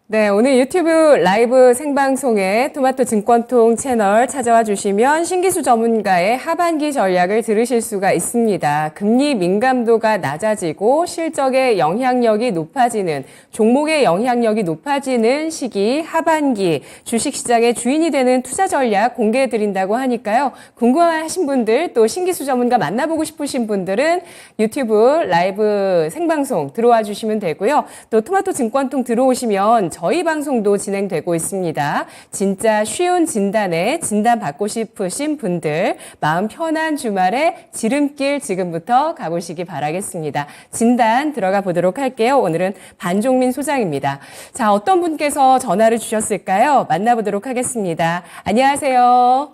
네, 오늘 유튜브 라이브 생방송에 토마토 증권통 채널 찾아와 주시면 신기수 전문가의 하반기 전략을 들으실 수가 있습니다. 금리 민감도가 낮아지고 실적의 영향력이 높아지는, 종목의 영향력이 높아지는 시기 하반기 주식시장의 주인이 되는 투자 전략 공개해 드린다고 하니까요. 궁금하신 분들 또 신기수 전문가 만나보고 싶으신 분들은 유튜브 라이브 생방송 들어와 주시면 되고요. 또 토마토 증권통 들어오시면 저희 방송도 진행되고 있습니다. 진짜 쉬운 진단에 진단 받고 싶으신 분들 마음 편한 주말에 지름길 지금부터 가보시기 바라겠습니다. 진단 들어가 보도록 할게요. 오늘은 반종민 소장입니다. 자, 어떤 분께서 전화를 주셨을까요? 만나보도록 하겠습니다. 안녕하세요.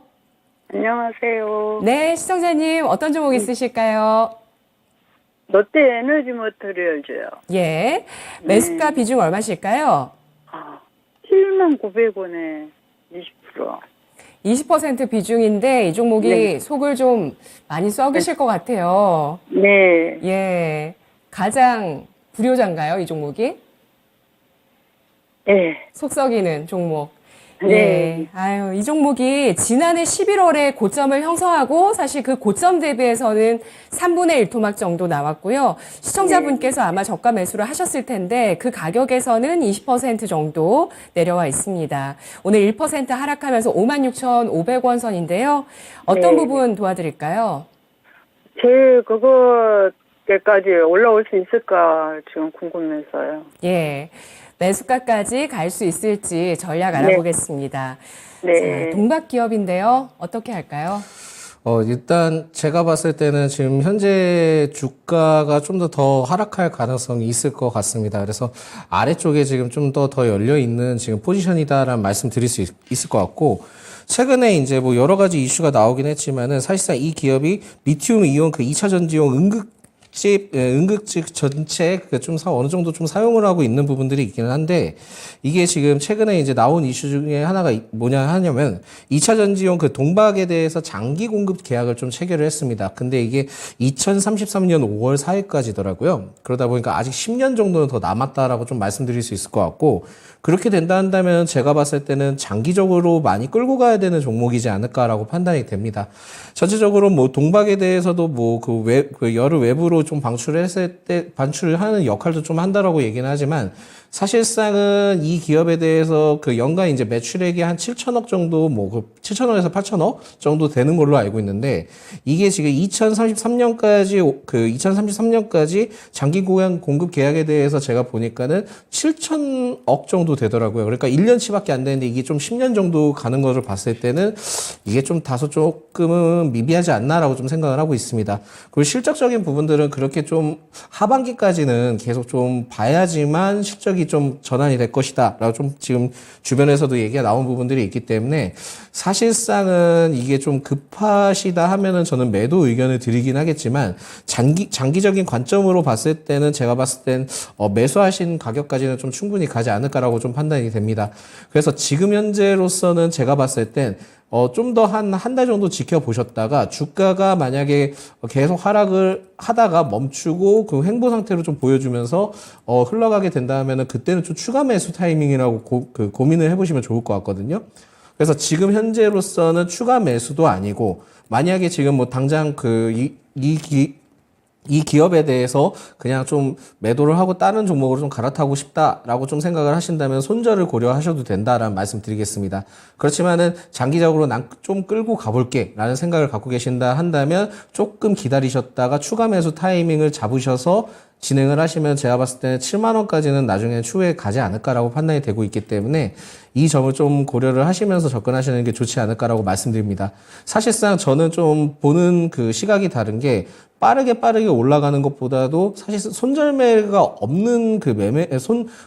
안녕하세요. 네, 시청자님 어떤 종목 있으실까요? 롯데 에너지 머터리얼즈요. 예, 매수가 비중 얼마실까요? 79,900원에 20%. 20% 비중인데 이 종목이 네. 속을 좀 많이 썩이실 것 같아요. 네. 예. 가장 불효자인가요, 이 종목이? 네. 속 썩이는 종목. 네. 예. 아유, 이 종목이 지난해 11월에 고점을 형성하고 사실 그 고점 대비해서는 3분의 1 토막 정도 나왔고요. 시청자분께서 아마 저가 매수를 하셨을 텐데 그 가격에서는 20% 정도 내려와 있습니다. 오늘 1% 하락하면서 56,500원 선인데요. 어떤 네. 부분 도와드릴까요? 그거까지 올라올 수 있을까 지금 궁금해서요. 예. 매수가까지 갈 수 있을지 전략 알아보겠습니다. 네. 자, 동박 기업인데요. 어떻게 할까요? 일단 제가 봤을 때는 지금 현재 주가가 좀 더 하락할 가능성이 있을 것 같습니다. 그래서 아래쪽에 지금 좀 더 열려 있는 지금 포지션이다라는 말씀 드릴 수 있을 것 같고, 최근에 이제 뭐 여러 가지 이슈가 나오긴 했지만은 사실상 이 기업이 리튬 이온 그 2차 전지용 응급직 전체 좀 어느 정도 좀 사용을 하고 있는 부분들이 있기는 한데, 이게 지금 최근에 이제 나온 이슈 중에 하나가 뭐냐 하냐면 2차 전지용 그 동박에 대해서 장기 공급 계약을 좀 체결을 했습니다. 근데 이게 2033년 5월 4일까지더라고요. 그러다 보니까 아직 10년 정도는 더 남았다라고 좀 말씀드릴 수 있을 것 같고, 그렇게 된다 한다면 제가 봤을 때는 장기적으로 많이 끌고 가야 되는 종목이지 않을까라고 판단이 됩니다. 전체적으로 뭐 동박에 대해서도 뭐 그 여러 외부로 좀 방출했을 때 반출을 하는 역할도 좀 한다라고 얘기는 하지만, 사실상은 이 기업에 대해서 그 연간 이제 매출액이 한 7천억 정도, 그 7천억에서 8천억 정도 되는 걸로 알고 있는데, 이게 지금 2033년까지 장기 공급 계약에 대해서 제가 보니까는 7천억 정도 되더라고요. 그러니까 1년치밖에 안 되는데 이게 좀 10년 정도 가는 것을 봤을 때는 이게 좀 다소 조금은 미비하지 않나라고 좀 생각을 하고 있습니다. 그리고 실적적인 부분들은 그렇게 좀 하반기까지는 계속 좀 봐야지만 실적이 좀 전환이 될 것이다 라고 좀 지금 주변에서도 얘기가 나온 부분들이 있기 때문에, 사실상은 이게 좀 급하시다 하면은 저는 매도 의견을 드리긴 하겠지만, 장기적인 관점으로 봤을 때는 제가 봤을 땐 매수하신 가격까지는 좀 충분히 가지 않을까라고 좀 판단이 됩니다. 그래서 지금 현재로서는 제가 봤을 땐 좀 더 한 달 정도 지켜보셨다가 주가가 만약에 계속 하락을 하다가 멈추고 그 횡보 상태로 좀 보여주면서 흘러가게 된다면은 그때는 좀 추가 매수 타이밍이라고 고민을 해보시면 좋을 것 같거든요. 그래서 지금 현재로서는 추가 매수도 아니고, 만약에 지금 뭐 당장 이 기업에 대해서 그냥 좀 매도를 하고 다른 종목으로 좀 갈아타고 싶다라고 좀 생각을 하신다면 손절을 고려하셔도 된다라는 말씀 드리겠습니다. 그렇지만은 장기적으로 난 좀 끌고 가볼게 라는 생각을 갖고 계신다 한다면 조금 기다리셨다가 추가 매수 타이밍을 잡으셔서 진행을 하시면 제가 봤을 때는 7만 원까지는 나중에 추후에 가지 않을까라고 판단이 되고 있기 때문에 이 점을 좀 고려를 하시면서 접근하시는 게 좋지 않을까라고 말씀드립니다. 사실상 저는 좀 보는 그 시각이 다른 게, 빠르게 올라가는 것보다도 사실 손절매가 없는 그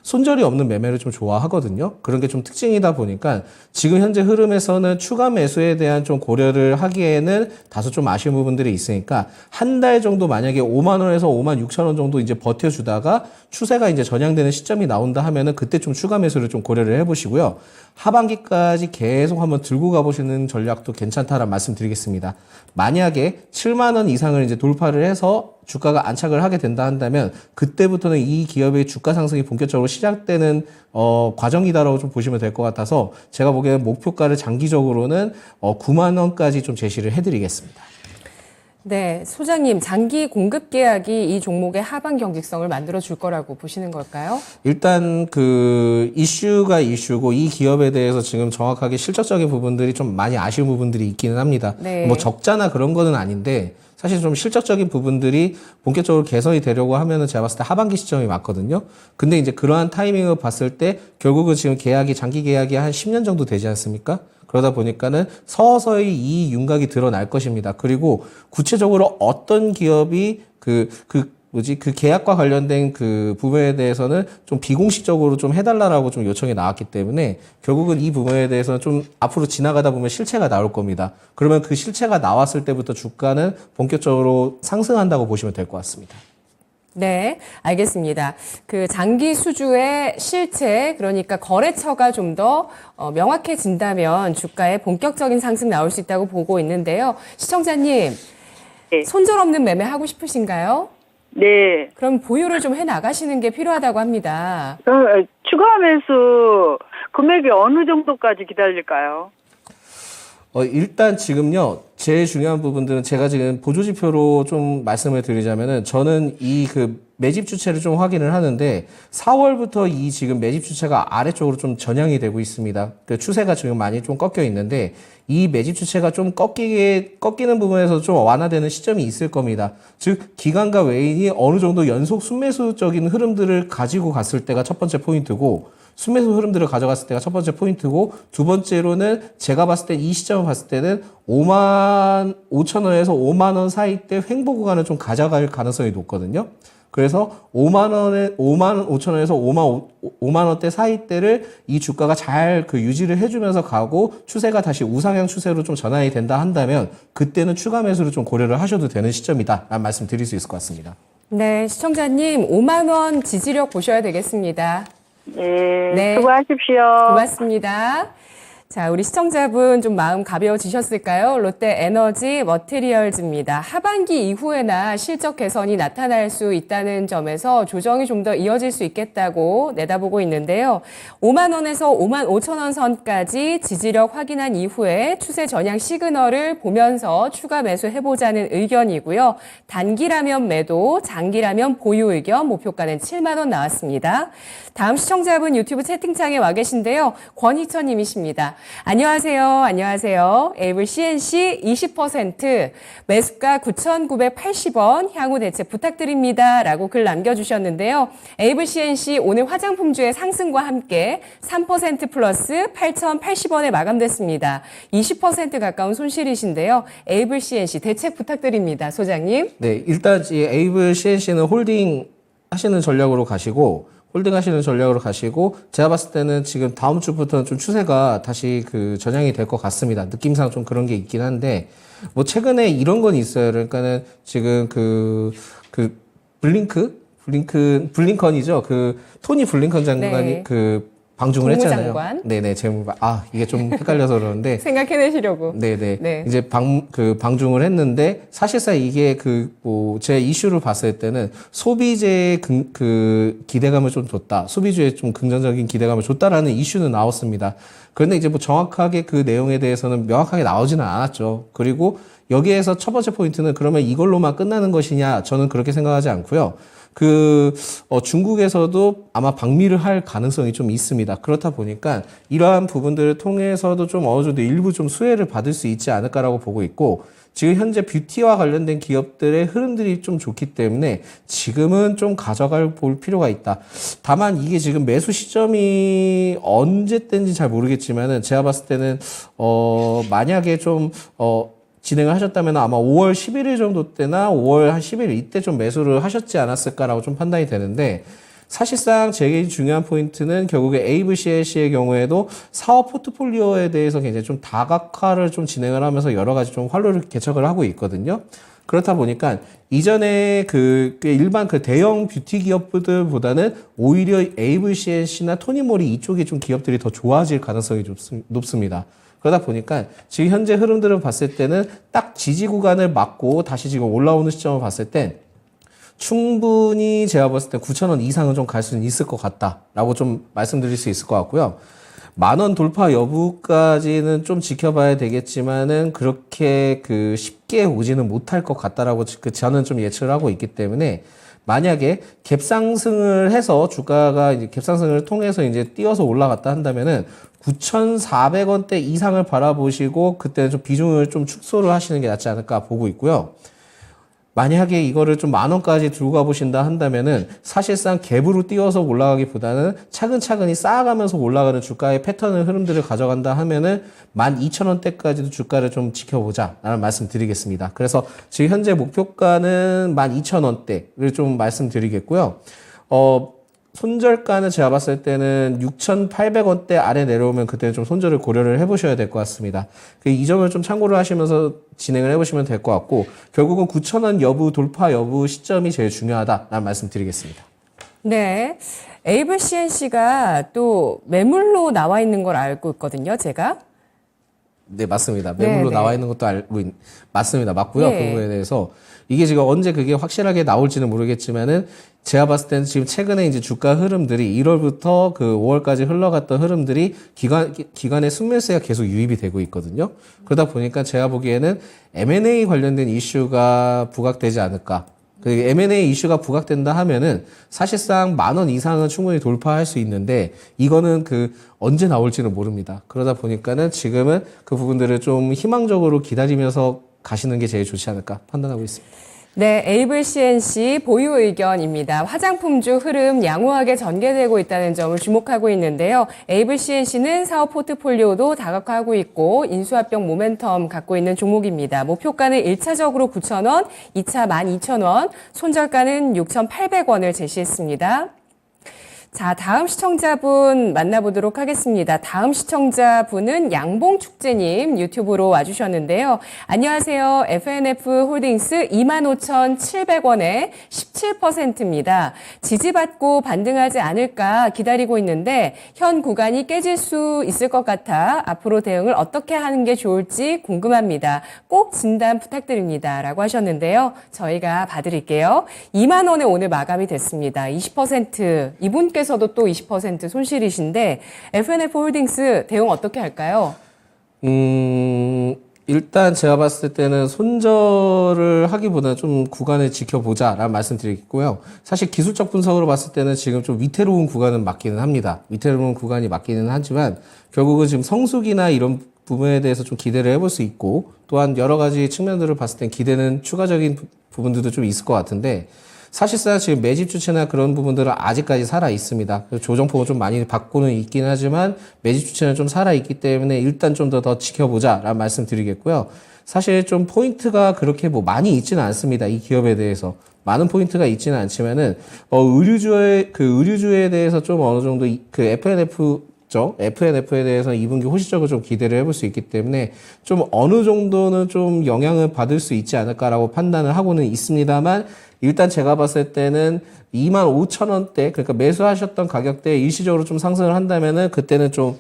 손절이 없는 매매를 좀 좋아하거든요. 그런 게 좀 특징이다 보니까 지금 현재 흐름에서는 추가 매수에 대한 좀 고려를 하기에는 다소 좀 아쉬운 부분들이 있으니까, 한 달 정도 만약에 5만 원에서 5만 6천 원 정도 이제 버텨주다가 추세가 이제 전향되는 시점이 나온다 하면은 그때 좀 추가 매수를 좀 고려를 해보시고요. 하반기까지 계속 한번 들고 가보시는 전략도 괜찮다라는 말씀 드리겠습니다. 만약에 7만 원 이상을 이제 돌파 돌파를 해서 주가가 안착을 하게 된다 한다면 그때부터는 이 기업의 주가 상승이 본격적으로 시작되는 과정이다라고 좀 보시면 될 것 같아서 제가 보기에는 목표가를 장기적으로는 9만 원까지 좀 제시를 해드리겠습니다. 네, 소장님, 장기 공급 계약이 이 종목의 하반 경직성을 만들어 줄 거라고 보시는 걸까요? 일단 그 이슈가 이슈고 이 기업에 대해서 지금 정확하게 실적적인 부분들이 좀 많이 아쉬운 부분들이 있기는 합니다. 네. 뭐 적자나 그런 거는 아닌데 사실 좀 실적적인 부분들이 본격적으로 개선이 되려고 하면은 제가 봤을 때 하반기 시점이 맞거든요. 근데 이제 그러한 타이밍을 봤을 때 결국은 지금 계약이 장기 계약이 한 10년 정도 되지 않습니까? 그러다 보니까는 서서히 이 윤곽이 드러날 것입니다. 그리고 구체적으로 어떤 기업이 그 계약과 관련된 그 부분에 대해서는 좀 비공식적으로 좀 해달라라고 좀 요청이 나왔기 때문에 결국은 이 부분에 대해서는 좀 앞으로 지나가다 보면 실체가 나올 겁니다. 그러면 그 실체가 나왔을 때부터 주가는 본격적으로 상승한다고 보시면 될 것 같습니다. 네, 알겠습니다. 그 장기 수주의 실체, 그러니까 거래처가 좀 더 명확해진다면 주가에 본격적인 상승 나올 수 있다고 보고 있는데요. 시청자님, 네. 손절없는 매매 하고 싶으신가요? 네. 그럼 보유를 좀 해 나가시는 게 필요하다고 합니다. 그럼 추가 매수 금액이 어느 정도까지 기다릴까요? 일단 지금요, 제일 중요한 부분들은 제가 지금 보조지표로 좀 말씀을 드리자면은 저는 이 그 매집 주체를 좀 확인을 하는데 4월부터 이 지금 매집 주체가 아래쪽으로 좀 전향이 되고 있습니다. 그 추세가 지금 많이 좀 꺾여 있는데 이 매집 주체가 좀 꺾이는 부분에서 좀 완화되는 시점이 있을 겁니다. 즉, 기관과 외인이 어느 정도 연속 순매수적인 흐름들을 가지고 갔을 때가 첫 번째 포인트고 순매수 흐름들을 가져갔을 때가 첫 번째 포인트고 두 번째로는 제가 봤을 때 이 시점을 봤을 때는 5만 5천 원에서 5만 원 사이 때 횡보 구간을 좀 가져갈 가능성이 높거든요. 그래서 5만 5천 원에서 5만 원대 사이 때를 이 주가가 잘 그 유지를 해주면서 가고 추세가 다시 우상향 추세로 좀 전환이 된다 한다면 그때는 추가 매수를 좀 고려를 하셔도 되는 시점이다 라는 말씀 드릴 수 있을 것 같습니다. 네, 시청자님 5만 원 지지력 보셔야 되겠습니다. 네. 수고하십시오. 고맙습니다. 자, 우리 시청자분 좀 마음 가벼워지셨을까요? 롯데 에너지 머티리얼즈입니다. 하반기 이후에나 실적 개선이 나타날 수 있다는 점에서 조정이 좀 더 이어질 수 있겠다고 내다보고 있는데요. 5만 원에서 5만 5천 원 선까지 지지력 확인한 이후에 추세 전향 시그널을 보면서 추가 매수해보자는 의견이고요. 단기라면 매도, 장기라면 보유 의견, 목표가는 7만 원 나왔습니다. 다음 시청자분 유튜브 채팅창에 와 계신데요. 권희천 님이십니다. 안녕하세요. 에이블 CNC 20% 매수가 9,980원 향후 대책 부탁드립니다. 라고 글 남겨주셨는데요. 에이블 CNC 오늘 화장품주의 상승과 함께 3% 플러스 8,080원에 마감됐습니다. 20% 가까운 손실이신데요. 에이블 CNC 대책 부탁드립니다. 소장님. 네, 일단 이 에이블 CNC는 홀딩 하시는 전략으로 가시고 제가 봤을 때는 지금 다음 주부터는 좀 추세가 다시 그 전향이 될 것 같습니다. 느낌상 좀 그런 게 있긴 한데, 뭐 최근에 이런 건 있어요. 그러니까는 지금 블링컨이죠. 그 토니 블링컨 장관이 네. 그 방중을 했잖아요. 국무장관. 네네, 이게 좀 헷갈려서 그러는데. 생각해내시려고. 네네. 네. 이제 방중을 했는데, 사실상 이게 제 이슈를 봤을 때는 소비재의 기대감을 좀 줬다. 소비주에 좀 긍정적인 기대감을 줬다라는 이슈는 나왔습니다. 그런데 이제 뭐 정확하게 그 내용에 대해서는 명확하게 나오지는 않았죠. 그리고 여기에서 첫 번째 포인트는 그러면 이걸로만 끝나는 것이냐? 저는 그렇게 생각하지 않고요. 중국에서도 아마 방미를 할 가능성이 좀 있습니다. 그렇다 보니까 이러한 부분들을 통해서도 좀 어느 정도 일부 좀 수혜를 받을 수 있지 않을까라고 보고 있고, 지금 현재 뷰티와 관련된 기업들의 흐름들이 좀 좋기 때문에 지금은 좀 볼 필요가 있다. 다만 이게 지금 매수 시점이 언제 때인지 잘 모르겠지만은 제가 봤을 때는 만약에 좀 진행을 하셨다면 아마 5월 11일 정도 때나 5월 한 10일 이때 좀 매수를 하셨지 않았을까라고 좀 판단이 되는데, 사실상 제일 중요한 포인트는 결국에 에이블 CNC의 경우에도 사업 포트폴리오에 대해서 굉장히 좀 다각화를 좀 진행을 하면서 여러 가지 좀 활로를 개척을 하고 있거든요. 그렇다 보니까 이전에 그 일반 그 대형 뷰티 기업들보다는 오히려 AVCNC나 토니모리 이쪽에 좀 기업들이 더 좋아질 가능성이 좀 높습니다. 그러다 보니까 지금 현재 흐름들을 봤을 때는 딱 지지 구간을 맞고 다시 지금 올라오는 시점을 봤을 땐 충분히 제가 봤을 때 9,000원 이상은 좀 갈 수는 있을 것 같다라고 좀 말씀드릴 수 있을 것 같고요. 10,000원 돌파 여부까지는 좀 지켜봐야 되겠지만은 그렇게 그 쉽게 오지는 못할 것 같다라고 저는 좀 예측을 하고 있기 때문에 만약에 갭상승을 해서 주가가 이제 갭상승을 통해서 이제 뛰어서 올라갔다 한다면은 9,400원대 이상을 바라보시고 그때는 좀 비중을 좀 축소를 하시는 게 낫지 않을까 보고 있고요. 만약에 이거를 좀 10,000원까지 들고 가보신다 한다면은 사실상 갭으로 뛰어서 올라가기보다는 차근차근히 쌓아가면서 올라가는 주가의 패턴의 흐름들을 가져간다 하면은 12,000원대까지도 주가를 좀 지켜보자 라는 말씀 드리겠습니다. 그래서 지금 현재 목표가는 12,000원대를 좀 말씀드리겠고요. 손절가는 제가 봤을 때는 6,800원대 아래 내려오면 그때는 좀 손절을 고려를 해보셔야 될 것 같습니다. 이 점을 좀 참고를 하시면서 진행을 해보시면 될 것 같고 결국은 9,000원 여부 돌파 여부 시점이 제일 중요하다라는 말씀 드리겠습니다. 네. AVCNC가 또 매물로 나와 있는 걸 알고 있거든요, 제가. 네, 맞습니다. 매물로 네, 나와 네. 있는 것도 맞습니다. 맞고요. 네. 그 부분에 대해서 이게 지금 언제 그게 확실하게 나올지는 모르겠지만은 제가 봤을 때는 지금 최근에 이제 주가 흐름들이 1월부터 그 5월까지 흘러갔던 흐름들이 기관의 순매수가 계속 유입이 되고 있거든요. 그러다 보니까 제가 보기에는 M&A 관련된 이슈가 부각되지 않을까. 그 M&A 이슈가 부각된다 하면은 사실상 10,000원 이상은 충분히 돌파할 수 있는데 이거는 그 언제 나올지는 모릅니다. 그러다 보니까는 지금은 그 부분들을 좀 희망적으로 기다리면서 가시는 게 제일 좋지 않을까 판단하고 있습니다. 네, AVCNC 보유 의견입니다. 화장품주 흐름 양호하게 전개되고 있다는 점을 주목하고 있는데요. AVCNC는 사업 포트폴리오도 다각화하고 있고 인수합병 모멘텀 갖고 있는 종목입니다. 목표가는 1차적으로 9,000원, 2차 12,000원, 손절가는 6,800원을 제시했습니다. 자, 다음 시청자분 만나보도록 하겠습니다. 다음 시청자분은 양봉축제님 유튜브로 와주셨는데요. 안녕하세요. FNF 홀딩스 25,700원에 17%입니다. 지지받고 반등하지 않을까 기다리고 있는데 현 구간이 깨질 수 있을 것 같아 앞으로 대응을 어떻게 하는 게 좋을지 궁금합니다. 꼭 진단 부탁드립니다. 라고 하셨는데요. 저희가 봐드릴게요. 2만 원에 오늘 마감이 됐습니다. 20% 이분께서도 또 20% 손실이신데 FNF 홀딩스 대응 어떻게 할까요? 일단 제가 봤을 때는 손절을 하기보다는 좀 구간을 지켜보자라는 말씀 드리겠고요. 사실 기술적 분석으로 봤을 때는 지금 좀 위태로운 구간은 맞기는 합니다. 위태로운 구간이 맞기는 하지만 결국은 지금 성수기나 이런 부분에 대해서 좀 기대를 해볼 수 있고 또한 여러 가지 측면들을 봤을 땐 기대는 추가적인 부분들도 좀 있을 것 같은데 사실상 지금 매집 주체나 그런 부분들은 아직까지 살아 있습니다. 조정폭은 좀 많이 받고는 있긴 하지만 매집 주체는 좀 살아 있기 때문에 일단 좀 더 지켜보자라는 말씀 드리겠고요. 사실 좀 포인트가 그렇게 뭐 많이 있지는 않습니다. 이 기업에 대해서. 많은 포인트가 있지는 않지만은, 의류주에 대해서 좀 어느 정도 그 FNF에 대해서 2분기 호시적으로 좀 기대를 해볼 수 있기 때문에 좀 어느 정도는 좀 영향을 받을 수 있지 않을까라고 판단을 하고는 있습니다만 일단 제가 봤을 때는 25,000원대, 그러니까 매수하셨던 가격대에 일시적으로 좀 상승을 한다면은 그때는 좀,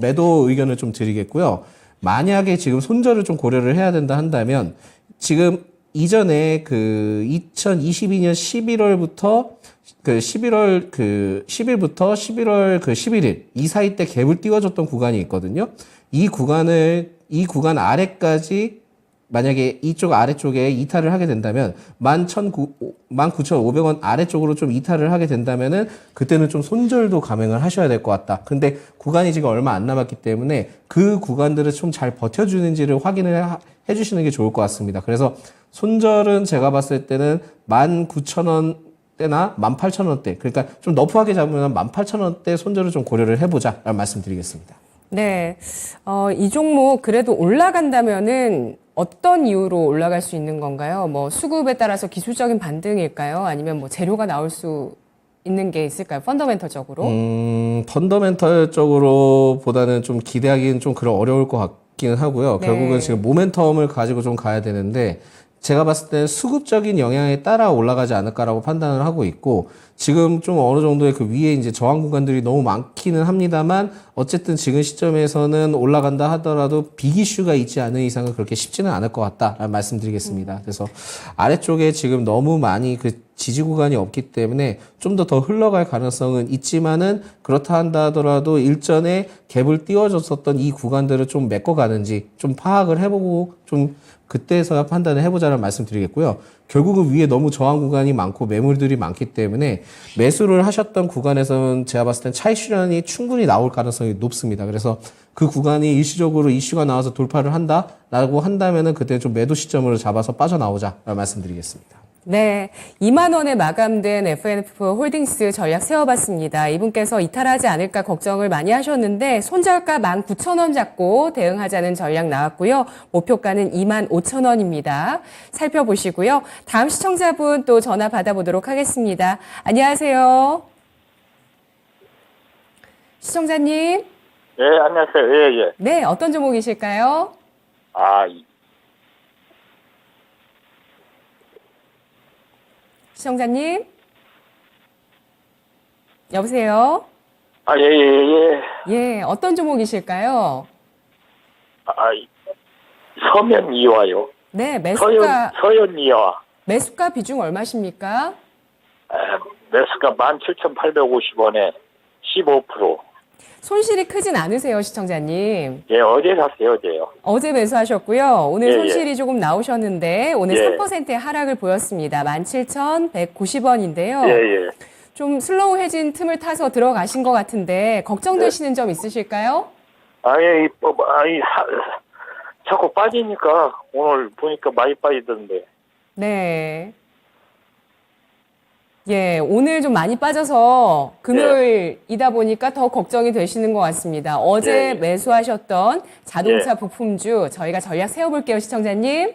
매도 의견을 좀 드리겠고요. 만약에 지금 손절을 좀 고려를 해야 된다 한다면 지금 이전에 그 2022년 11월부터 그 10일부터 11월 그 11일 이 사이 때 갭을 띄워줬던 구간이 있거든요. 이 구간 아래까지 만약에 이쪽 아래쪽에 이탈을 하게 된다면 19,500원 아래쪽으로 좀 이탈을 하게 된다면은 그때는 좀 손절도 감행을 하셔야 될 것 같다. 근데 구간이 지금 얼마 안 남았기 때문에 그 구간들을 좀 잘 버텨주는지를 확인을 해주시는 게 좋을 것 같습니다. 그래서 손절은 제가 봤을 때는 19,000원대나 18,000원대, 그러니까 좀 너프하게 잡으면 18,000원대 손절을 좀 고려를 해보자라는 말씀 드리겠습니다. 네, 이 종목 그래도 올라간다면은 어떤 이유로 올라갈 수 있는 건가요? 뭐 수급에 따라서 기술적인 반등일까요? 아니면 뭐 재료가 나올 수 있는 게 있을까요? 펀더멘털적으로? 펀더멘털적으로 보다는 좀 기대하기는 좀 그런 어려울 것 같기는 하고요. 네. 결국은 지금 모멘텀을 가지고 좀 가야 되는데 제가 봤을 때는 수급적인 영향에 따라 올라가지 않을까라고 판단을 하고 있고, 지금 좀 어느 정도의 그 위에 이제 저항 구간들이 너무 많기는 합니다만, 어쨌든 지금 시점에서는 올라간다 하더라도 빅 이슈가 있지 않은 이상은 그렇게 쉽지는 않을 것 같다라는 말씀드리겠습니다. 그래서 아래쪽에 지금 너무 많이 그 지지 구간이 없기 때문에 좀 더 흘러갈 가능성은 있지만은, 그렇다 한다 하더라도 일전에 갭을 띄워줬었던 이 구간들을 좀 메꿔가는지 좀 파악을 해보고 좀 그때서야 판단을 해보자는 말씀드리겠고요. 결국은 위에 너무 저항 구간이 많고 매물들이 많기 때문에 매수를 하셨던 구간에서는 제가 봤을 땐 차익 실현이 충분히 나올 가능성이 높습니다. 그래서 그 구간이 일시적으로 이슈가 나와서 돌파를 한다라고 한다면은 그때 좀 매도 시점으로 잡아서 빠져나오자라고 말씀드리겠습니다. 네, 2만 원에 마감된 FNF 홀딩스 전략 세워봤습니다. 이분께서 이탈하지 않을까 걱정을 많이 하셨는데 손절가 19,000원 잡고 대응하자는 전략 나왔고요. 목표가는 25,000원입니다. 살펴보시고요. 다음 시청자분 또 전화 받아보도록 하겠습니다. 안녕하세요. 시청자님. 네, 안녕하세요. 예, 예. 네, 어떤 종목이실까요? 아, 시청자님. 여보세요? 예, 예, 예. 예, 어떤 종목이실까요? 서면 이화요. 네, 매수가 서현 이화. 매수가 비중 얼마십니까? 매수가 17,850원에 15%. 손실이 크진 않으세요, 시청자님. 예, 어제 샀어요, 어제요. 어제 매수하셨고요. 오늘 예, 손실이 조금 나오셨는데 오늘 예. 3%의 하락을 보였습니다. 17,190원인데요. 예, 예. 좀 슬로우해진 틈을 타서 들어가신 것 같은데 걱정되시는 점 있으실까요? 예, 자꾸 빠지니까 오늘 보니까 많이 빠지던데. 네. 예, 오늘 좀 많이 빠져서 금요일이다 보니까 더 걱정이 되시는 것 같습니다. 어제 예. 매수하셨던 자동차 예. 부품주 저희가 전략 세워볼게요, 시청자님.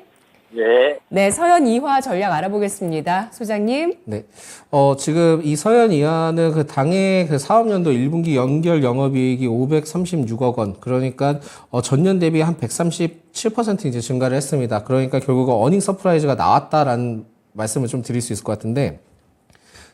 예. 네, 서현 이화 전략 알아보겠습니다. 소장님. 네. 지금 이 서현 이하는 그 당해 그 사업년도 1분기 연결 영업이익이 536억 원. 그러니까, 전년 대비 한 137% 이제 증가를 했습니다. 그러니까 결국은 어닝 서프라이즈가 나왔다라는 말씀을 좀 드릴 수 있을 것 같은데,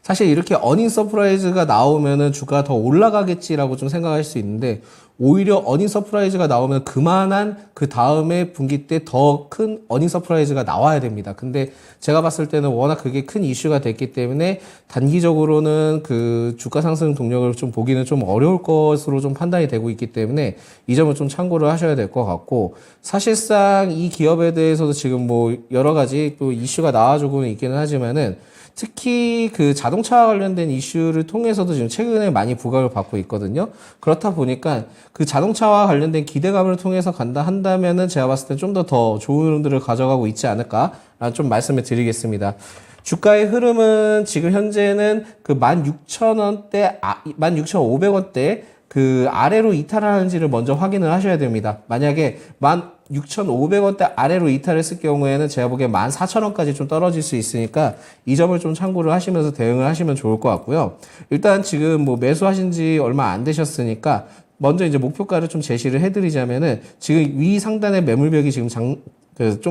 사실 이렇게 어닝 서프라이즈가 나오면은 주가가 더 올라가겠지라고 좀 생각할 수 있는데, 오히려 어닝 서프라이즈가 나오면 그만한 그 다음에 분기 때 더 큰 어닝 서프라이즈가 나와야 됩니다. 근데 제가 봤을 때는 워낙 그게 큰 이슈가 됐기 때문에 단기적으로는 그 주가 상승 동력을 좀 보기는 좀 어려울 것으로 좀 판단이 되고 있기 때문에 이 점을 좀 참고를 하셔야 될 것 같고, 사실상 이 기업에 대해서도 지금 뭐 여러 가지 또 이슈가 나와주고는 있기는 하지만은 특히 그 자동차와 관련된 이슈를 통해서도 지금 최근에 많이 부각을 받고 있거든요. 그렇다 보니까 그 자동차와 관련된 기대감을 통해서 간다 한다면은 제가 봤을 때 좀 더 좋은 흐름들을 가져가고 있지 않을까라는 좀 말씀을 드리겠습니다. 주가의 흐름은 지금 현재는 그 16,000원대, 16,500원대 그 아래로 이탈하는지를 먼저 확인을 하셔야 됩니다. 만약에 16,500원대 아래로 이탈했을 경우에는 제가 보기에 14,000원까지 좀 떨어질 수 있으니까 이 점을 좀 참고를 하시면서 대응을 하시면 좋을 것 같고요. 일단 지금 뭐 매수하신 지 얼마 안 되셨으니까 먼저 이제 목표가를 좀 제시를 해드리자면은 지금 위 상단에 매물벽이 지금 좀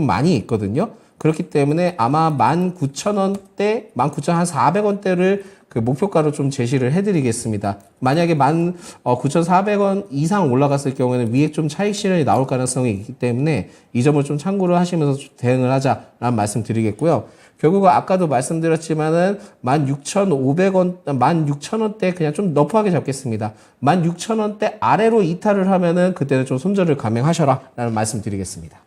많이 있거든요. 그렇기 때문에 아마 19,000원대, 19,400원대를 그 목표가로 좀 제시를 해드리겠습니다. 만약에 19,400원 이상 올라갔을 경우에는 위에 좀 차익 실현이 나올 가능성이 있기 때문에 이 점을 좀 참고를 하시면서 대응을 하자라는 말씀 드리겠고요. 결국은 아까도 말씀드렸지만은 16,500원, 16,000원대 그냥 좀 너프하게 잡겠습니다. 16,000원대 아래로 이탈을 하면은 그때는 좀 손절을 감행하셔라라는 말씀 드리겠습니다.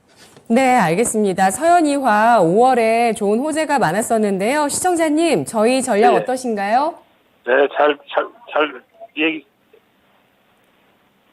네, 알겠습니다. 서현이화 5월에 좋은 호재가 많았었는데요. 시청자님, 저희 전략 네. 어떠신가요? 네, 얘기.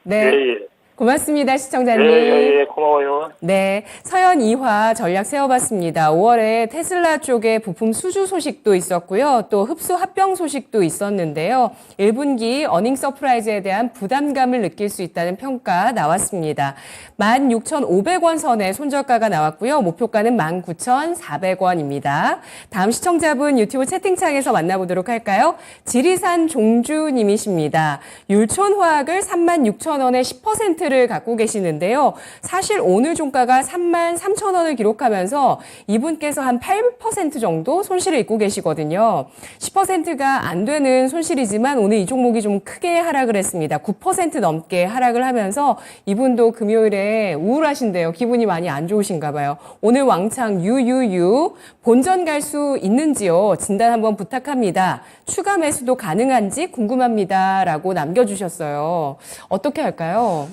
네, 예, 예. 고맙습니다, 시청자님. 예, 고마워요. 네, 서현 이화 전략 세워봤습니다. 5월에 테슬라 쪽에 부품 수주 소식도 있었고요. 또 흡수 합병 소식도 있었는데요. 1분기 어닝 서프라이즈에 대한 부담감을 느낄 수 있다는 평가 나왔습니다. 16,500원 선에 손절가가 나왔고요. 목표가는 19,400원입니다. 다음 시청자분 유튜브 채팅창에서 만나보도록 할까요? 지리산 종주님이십니다. 율촌화학을 36,000원에 10%를 포트를 갖고 계시는데요. 사실 오늘 종가가 33,000원을 기록하면서 이분께서 한 8% 정도 손실을 입고 계시거든요. 10%가 안 되는 손실이지만 오늘 이 종목이 좀 크게 하락을 했습니다. 9% 넘게 하락을 하면서 이분도 금요일에 우울하신데요. 기분이 많이 안 좋으신가 봐요. 오늘 왕창 유유유 본전 갈 수 있는지요? 진단 한번 부탁합니다. 추가 매수도 가능한지 궁금합니다. 라고 남겨주셨어요. 어떻게 할까요?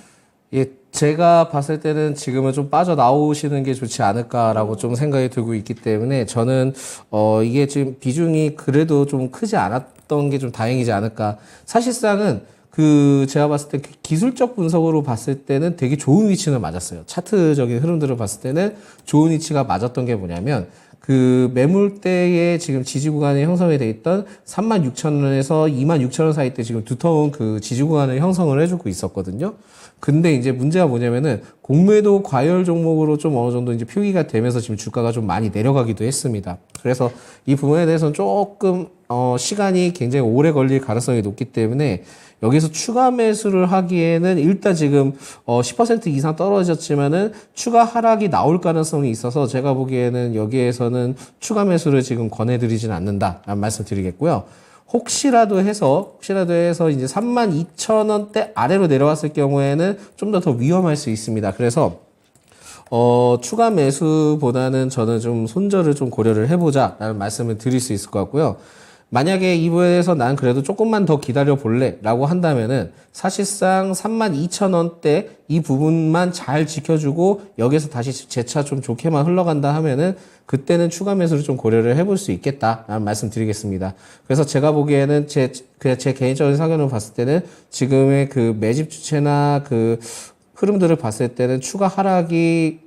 예, 제가 봤을 때는 지금은 좀 빠져나오시는 게 좋지 않을까라고 좀 생각이 들고 있기 때문에 저는, 이게 지금 비중이 그래도 좀 크지 않았던 게 좀 다행이지 않을까. 사실상은 제가 봤을 때 기술적 분석으로 봤을 때는 되게 좋은 위치는 맞았어요. 차트적인 흐름들을 봤을 때는 좋은 위치가 맞았던 게 뭐냐면, 매물대에 지금 지지 구간이 형성이 돼 있던 36,000원에서 26,000원 사이 때 지금 두터운 지지 구간을 형성을 해주고 있었거든요. 근데 이제 문제가 뭐냐면은 공매도 과열 종목으로 좀 어느 정도 이제 표기가 되면서 지금 주가가 좀 많이 내려가기도 했습니다. 그래서 이 부분에 대해서는 조금, 시간이 굉장히 오래 걸릴 가능성이 높기 때문에 여기서 추가 매수를 하기에는 일단 지금 10% 이상 떨어졌지만은 추가 하락이 나올 가능성이 있어서 제가 보기에는 여기에서는 추가 매수를 지금 권해드리진 않는다라는 말씀 드리겠고요. 혹시라도 해서 이제 32,000원대 아래로 내려왔을 경우에는 좀 더 위험할 수 있습니다. 그래서 추가 매수보다는 저는 좀 손절을 좀 고려를 해보자라는 말씀을 드릴 수 있을 것 같고요. 만약에 이 부분에서 난 그래도 조금만 더 기다려 볼래 라고 한다면은 사실상 32,000원대 이 부분만 잘 지켜주고 여기서 다시 재차 좀 좋게만 흘러간다 하면은 그때는 추가 매수를 좀 고려를 해볼 수 있겠다라는 말씀 드리겠습니다. 그래서 제가 보기에는 제 개인적인 사견으로 봤을 때는 지금의 매집 주체나 흐름들을 봤을 때는 추가 하락이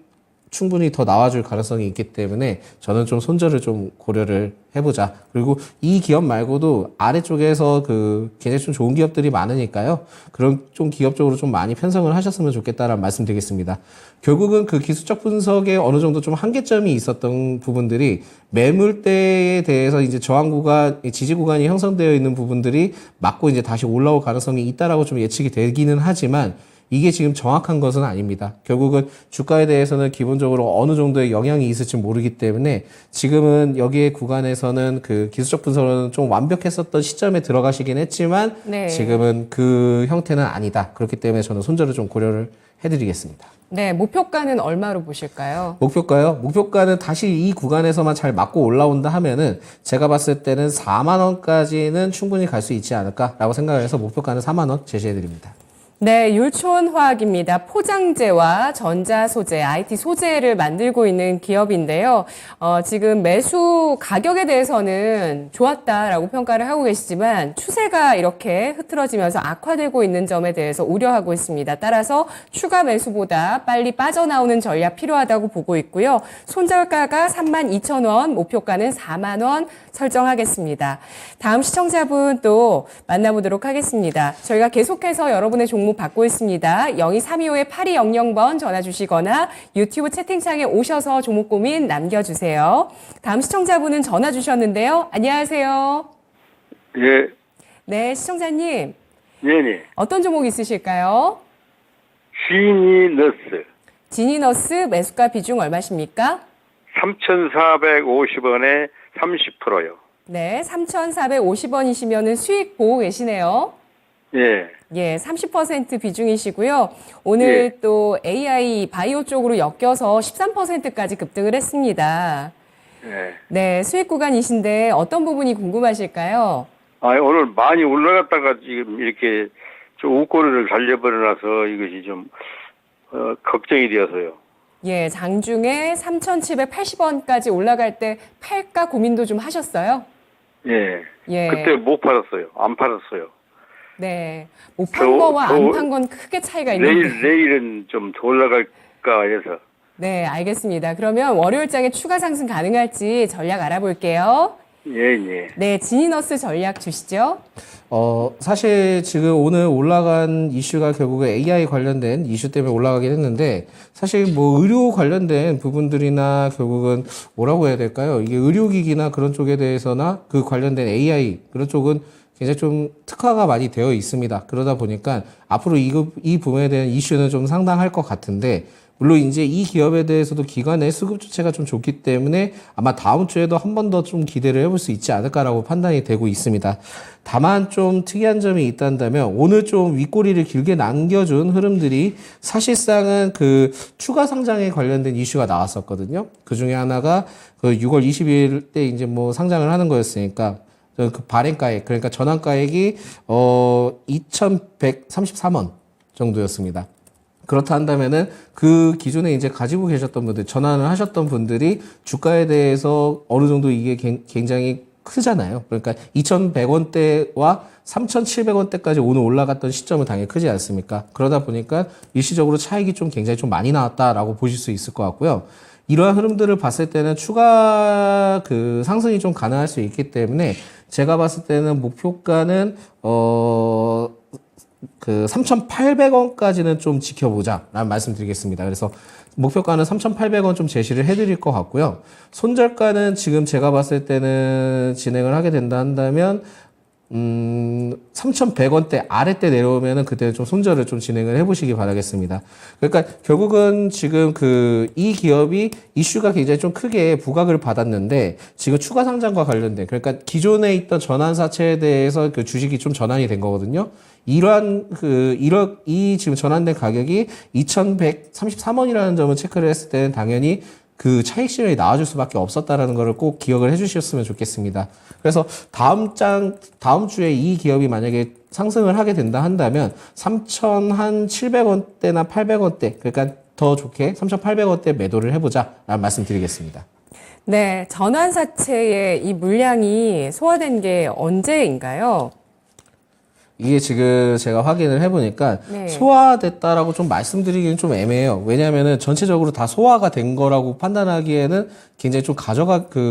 충분히 더 나와줄 가능성이 있기 때문에 저는 좀 손절을 좀 고려를 해보자. 그리고 이 기업 말고도 아래쪽에서 굉장히 좀 좋은 기업들이 많으니까요. 그런 좀 기업적으로 좀 많이 편성을 하셨으면 좋겠다라는 말씀 드리겠습니다. 결국은 기술적 분석에 어느 정도 좀 한계점이 있었던 부분들이 매물대에 대해서 이제 저항 구간, 지지 구간이 형성되어 있는 부분들이 맞고 이제 다시 올라올 가능성이 있다라고 좀 예측이 되기는 하지만 이게 지금 정확한 것은 아닙니다. 결국은 주가에 대해서는 기본적으로 어느 정도의 영향이 있을지 모르기 때문에 지금은 여기에 구간에서는 기술적 분석은 좀 완벽했었던 시점에 들어가시긴 했지만 네. 지금은 그 형태는 아니다. 그렇기 때문에 저는 손절을 좀 고려를 해드리겠습니다. 네, 목표가는 얼마로 보실까요? 목표가요? 목표가는 다시 이 구간에서만 잘 맞고 올라온다 하면은 제가 봤을 때는 4만 원까지는 충분히 갈 수 있지 않을까라고 생각을 해서 목표가는 4만 원 제시해드립니다. 네, 율촌화학입니다. 포장재와 전자소재, IT 소재를 만들고 있는 기업인데요. 지금 매수 가격에 대해서는 좋았다라고 평가를 하고 계시지만 추세가 이렇게 흐트러지면서 악화되고 있는 점에 대해서 우려하고 있습니다. 따라서 추가 매수보다 빨리 빠져나오는 전략 필요하다고 보고 있고요. 손절가가 32,000원, 목표가는 4만 원 설정하겠습니다. 다음 시청자분 또 만나보도록 하겠습니다. 저희가 계속해서 여러분의 종목 받고 있습니다. 023251-8200번 전화 주시거나 유튜브 채팅창에 오셔서 종목 고민 남겨주세요. 다음 시청자분은 전화 주셨는데요. 안녕하세요. 예, 네, 시청자님. 네네. 어떤 종목 있으실까요? 시니너스 지니너스 매수가 비중 얼마십니까? 3,450원에 30%요. 네, 3,450원이시면 수익 보고 계시네요. 예, 예, 30% 비중이시고요. 오늘 예. 또 AI 바이오 쪽으로 엮여서 13%까지 급등을 했습니다. 예. 네, 수익 구간이신데 어떤 부분이 궁금하실까요? 오늘 많이 올라갔다가 지금 이렇게 좀 웃고리를 달려버려놔서 이것이 좀, 걱정이 되어서요. 예, 장중에 3,780원까지 올라갈 때 팔까 고민도 좀 하셨어요? 예. 예. 그때 못 팔았어요. 안 팔았어요. 네, 못 판 거와 안 판 건 크게 차이가 있는데. 내일은 좀 더 올라갈까 해서. 네, 알겠습니다. 그러면 월요일장에 추가 상승 가능할지 전략 알아볼게요. 예, 예. 네, 지니너스 전략 주시죠. 사실 지금 오늘 올라간 이슈가 결국에 AI 관련된 이슈 때문에 올라가긴 했는데 사실 의료 관련된 부분들이나 결국은 뭐라고 해야 될까요? 이게 의료기기나 그런 쪽에 대해서나 그 관련된 AI 그런 쪽은 굉장히 좀 특화가 많이 되어 있습니다. 그러다 보니까 앞으로 이 부분에 대한 이슈는 좀 상당할 것 같은데, 물론 이제 이 기업에 대해서도 기관의 수급 주체가 좀 좋기 때문에 아마 다음 주에도 한 번 더 좀 기대를 해볼 수 있지 않을까라고 판단이 되고 있습니다. 다만 좀 특이한 점이 있다면 오늘 좀 윗꼬리를 길게 남겨준 흐름들이 사실상은 그 추가 상장에 관련된 이슈가 나왔었거든요. 그 중에 하나가 그 6월 20일 때 이제 뭐 상장을 하는 거였으니까 그 발행가액, 그러니까 전환가액이 2,133원 정도였습니다. 그렇다 한다면은 그 기존에 이제 가지고 계셨던 분들, 전환을 하셨던 분들이 주가에 대해서 어느 정도 이게 굉장히 크잖아요. 그러니까 2,100원대와 3,700원대까지 오늘 올라갔던 시점은 당연히 크지 않습니까? 그러다 보니까 일시적으로 차익이 좀 굉장히 좀 많이 나왔다라고 보실 수 있을 것 같고요. 이러한 흐름들을 봤을 때는 추가 그 상승이 좀 가능할 수 있기 때문에 제가 봤을 때는 목표가는 그 3,800원까지는 좀 지켜보자라는 말씀 드리겠습니다. 그래서 목표가는 3,800원 좀 제시를 해드릴 것 같고요. 손절가는 지금 제가 봤을 때는 진행을 하게 된다 한다면 3,100원대 아래때 내려오면은 그때는 좀 손절을 좀 진행을 해보시기 바라겠습니다. 그러니까 결국은 지금 이 기업이 이슈가 굉장히 좀 크게 부각을 받았는데 지금 추가 상장과 관련된, 그러니까 기존에 있던 전환사채에 대해서 그 주식이 좀 전환이 된 거거든요. 이 지금 전환된 가격이 2,133원이라는 점을 체크를 했을 때는 당연히 그 차익 실현이 나와줄 수밖에 없었다라는 것을 꼭 기억을 해주셨으면 좋겠습니다. 그래서 다음 주에 이 기업이 만약에 상승을 하게 된다 한다면 3,700원대나 800원대, 그러니까 더 좋게 3,800원대 매도를 해보자라는 말씀 드리겠습니다. 네, 전환사채의 이 물량이 소화된 게 언제인가요? 이게 지금 제가 확인을 해보니까 네. 소화됐다라고 좀 말씀드리기는 좀 애매해요. 왜냐하면은 전체적으로 다 소화가 된 거라고 판단하기에는 굉장히 좀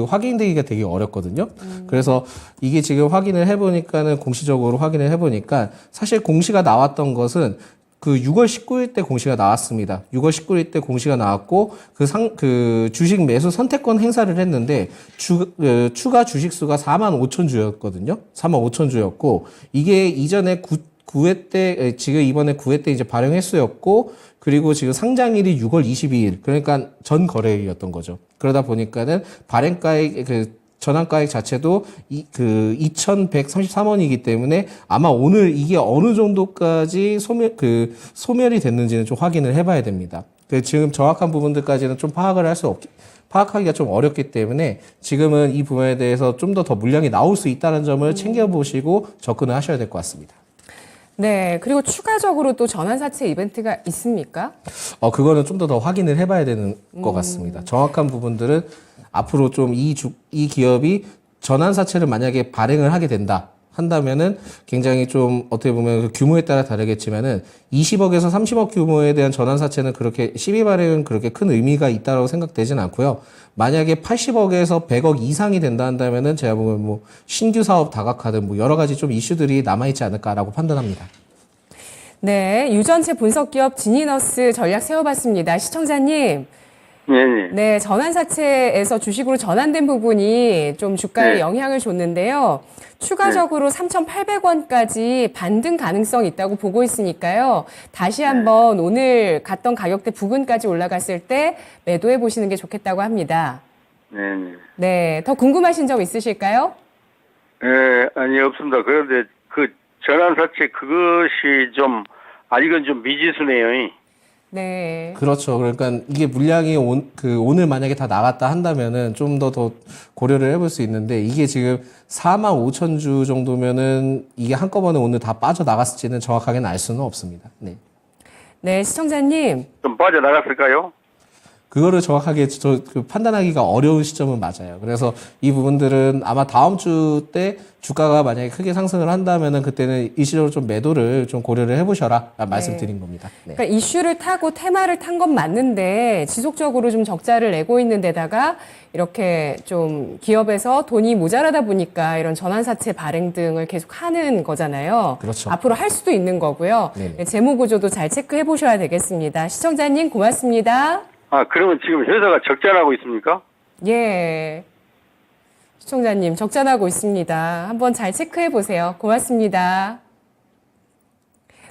확인되기가 되게 어렵거든요. 그래서 이게 지금 확인을 해보니까는 공시적으로 확인을 해보니까 사실 공시가 나왔던 것은 그 6월 19일 때 공시가 나왔습니다. 6월 19일 때 공시가 나왔고 그 주식 매수 선택권 행사를 했는데 추가 주식 수가 45,000주였거든요. 45,000주였고 이게 이전에 9회 때 지금 이번에 9회 때 이제 발행 횟수였고 그리고 지금 상장일이 6월 22일 그러니까 전 거래일이었던 거죠. 그러다 보니까는 발행가액 전환가액 자체도 2,133원이기 때문에 아마 오늘 이게 어느 정도까지 소멸이 됐는지는 좀 확인을 해봐야 됩니다. 지금 정확한 부분들까지는 좀 파악하기가 좀 어렵기 때문에 지금은 이 부분에 대해서 좀 더 물량이 나올 수 있다는 점을 챙겨보시고 접근을 하셔야 될 것 같습니다. 네, 그리고 추가적으로 또 전환사채 이벤트가 있습니까? 그거는 좀 더 확인을 해봐야 되는 것 같습니다. 정확한 부분들은 앞으로 좀 이 기업이 전환사채를 만약에 발행을 하게 된다 한다면은 굉장히 좀 어떻게 보면 그 규모에 따라 다르겠지만은 20억에서 30억 규모에 대한 전환사채는 그렇게 시비 발행은 그렇게 큰 의미가 있다고 생각되지는 않고요. 만약에 80억에서 100억 이상이 된다 한다면은 제가 보면 뭐 신규 사업 다각화든 뭐 여러 가지 좀 이슈들이 남아있지 않을까라고 판단합니다. 네, 유전체 분석 기업 지니너스 전략 세워봤습니다. 시청자님. 네, 전환사채에서 주식으로 전환된 부분이 좀 주가에 영향을 줬는데요. 추가적으로 3,800원까지 반등 가능성이 있다고 보고 있으니까요. 다시 한번 오늘 갔던 가격대 부근까지 올라갔을 때 매도해 보시는 게 좋겠다고 합니다. 네, 더 궁금하신 점 있으실까요? 아니, 없습니다. 그런데 그 전환사채 그것이 좀, 아직은 좀 미지수네요. 네. 그렇죠. 그러니까 이게 물량이 오늘 만약에 다 나갔다 한다면은 좀 더 고려를 해볼 수 있는데 이게 지금 45,000주 정도면은 이게 한꺼번에 오늘 다 빠져나갔을지는 정확하게는 알 수는 없습니다. 네. 네, 시청자님. 좀 빠져나갔을까요? 그거를 정확하게 판단하기가 어려운 시점은 맞아요. 그래서 이 부분들은 아마 다음 주 때 주가가 만약에 크게 상승을 한다면은 그때는 일시적으로 좀 매도를 좀 고려를 해보셔라 말씀드린 겁니다. 네. 그러니까 이슈를 타고 테마를 탄 건 맞는데 지속적으로 좀 적자를 내고 있는 데다가 이렇게 좀 기업에서 돈이 모자라다 보니까 이런 전환사채 발행 등을 계속 하는 거잖아요. 그렇죠. 앞으로 할 수도 있는 거고요. 네, 재무 구조도 잘 체크해 보셔야 되겠습니다. 시청자님 고맙습니다. 그러면 지금 회사가 적자나고 있습니까? 예. 시청자님 적자나고 있습니다. 한번 잘 체크해 보세요. 고맙습니다.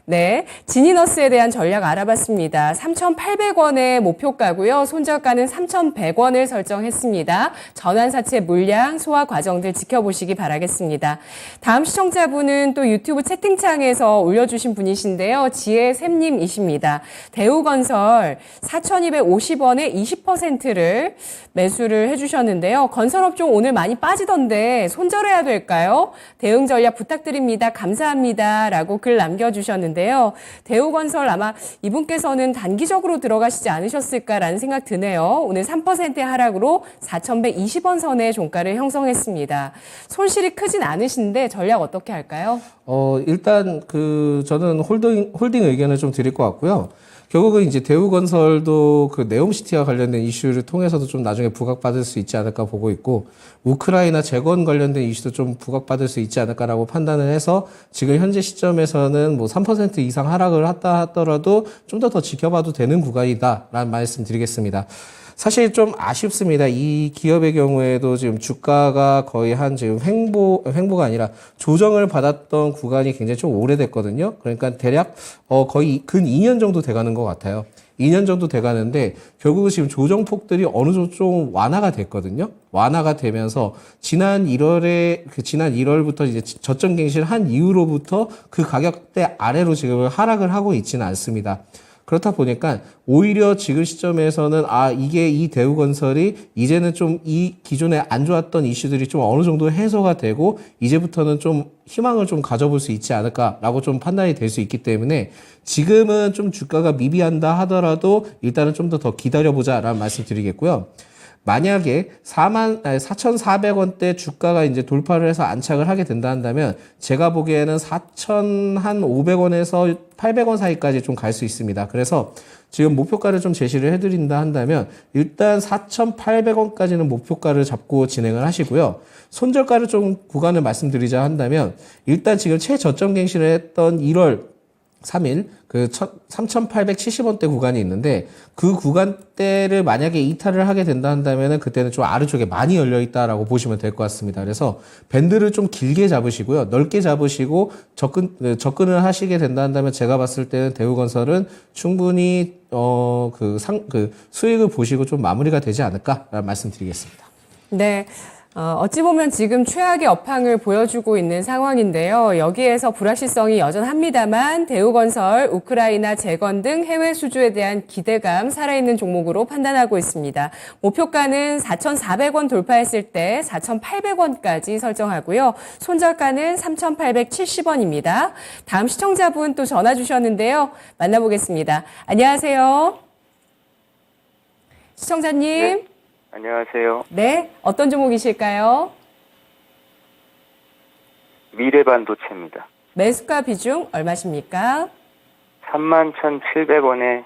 네, 지니너스에 대한 전략 알아봤습니다. 3,800원의 목표가고요. 손절가는 3,100원을 설정했습니다. 전환사채 물량, 소화 과정들 지켜보시기 바라겠습니다. 다음 시청자분은 또 유튜브 채팅창에서 올려주신 분이신데요. 지혜샘님이십니다. 대우건설 4,250원에 20%를 매수를 해주셨는데요. 건설업종 오늘 많이 빠지던데 손절해야 될까요? 대응 전략 부탁드립니다. 감사합니다. 라고 글 남겨주셨는데요. 대우건설 아마 이분께서는 단기적으로 들어가시지 않으셨을까라는 생각 드네요. 오늘 3%의 하락으로 4,120원 선의 종가를 형성했습니다. 손실이 크진 않으신데 전략 어떻게 할까요? 일단 저는 홀딩 의견을 좀 드릴 것 같고요. 결국은 이제 대우건설도 그 네옴시티와 관련된 이슈를 통해서도 좀 나중에 부각받을 수 있지 않을까 보고 있고, 우크라이나 재건 관련된 이슈도 좀 부각받을 수 있지 않을까라고 판단을 해서 지금 현재 시점에서는 뭐 3% 이상 하락을 했다 하더라도 좀 더 지켜봐도 되는 구간이다라는 말씀 드리겠습니다. 사실 좀 아쉽습니다. 이 기업의 경우에도 지금 주가가 거의 지금 횡보가 아니라 조정을 받았던 구간이 굉장히 좀 오래됐거든요. 그러니까 대략 거의 근 2년 정도 돼가는 것 같아요. 2년 정도 돼가는데 결국은 지금 조정폭들이 어느 정도 좀 완화가 됐거든요. 완화가 되면서 지난 1월부터 이제 저점 갱신한 이후로부터 그 가격대 아래로 지금 하락을 하고 있지는 않습니다. 그렇다 보니까 오히려 지금 시점에서는 이게 이 대우건설이 이제는 좀 이 기존에 안 좋았던 이슈들이 좀 어느 정도 해소가 되고 이제부터는 좀 희망을 좀 가져볼 수 있지 않을까라고 좀 판단이 될 수 있기 때문에 지금은 좀 주가가 미비한다 하더라도 일단은 좀 더 기다려보자라는 말씀 드리겠고요. 만약에 4,400원대 주가가 이제 돌파를 해서 안착을 하게 된다 한다면 제가 보기에는 4,500원에서 800원 사이까지 좀 갈 수 있습니다. 그래서 지금 목표가를 좀 제시를 해드린다 한다면 일단 4,800원까지는 목표가를 잡고 진행을 하시고요. 손절가를 좀 구간을 말씀드리자 한다면 일단 지금 최저점 갱신을 했던 1월 3일 3,870원대 구간이 있는데 그 구간대를 만약에 이탈을 하게 된다 한다면은 그때는 좀 아래쪽에 많이 열려 있다라고 보시면 될 것 같습니다. 그래서 밴드를 좀 길게 잡으시고요. 넓게 잡으시고 접근을 하시게 된다 한다면 제가 봤을 때는 대우건설은 충분히 수익을 보시고 좀 마무리가 되지 않을까라는 말씀드리겠습니다. 네. 어찌 보면 지금 최악의 업황을 보여주고 있는 상황인데요. 여기에서 불확실성이 여전합니다만 대우건설, 우크라이나 재건 등 해외 수주에 대한 기대감 살아있는 종목으로 판단하고 있습니다. 목표가는 4,400원 돌파했을 때 4,800원까지 설정하고요. 손절가는 3,870원입니다. 다음 시청자분 또 전화 주셨는데요. 만나보겠습니다. 안녕하세요. 시청자님. 네. 안녕하세요. 네, 어떤 종목이실까요? 미래반도체입니다. 매수가 비중 얼마십니까? 31,700원에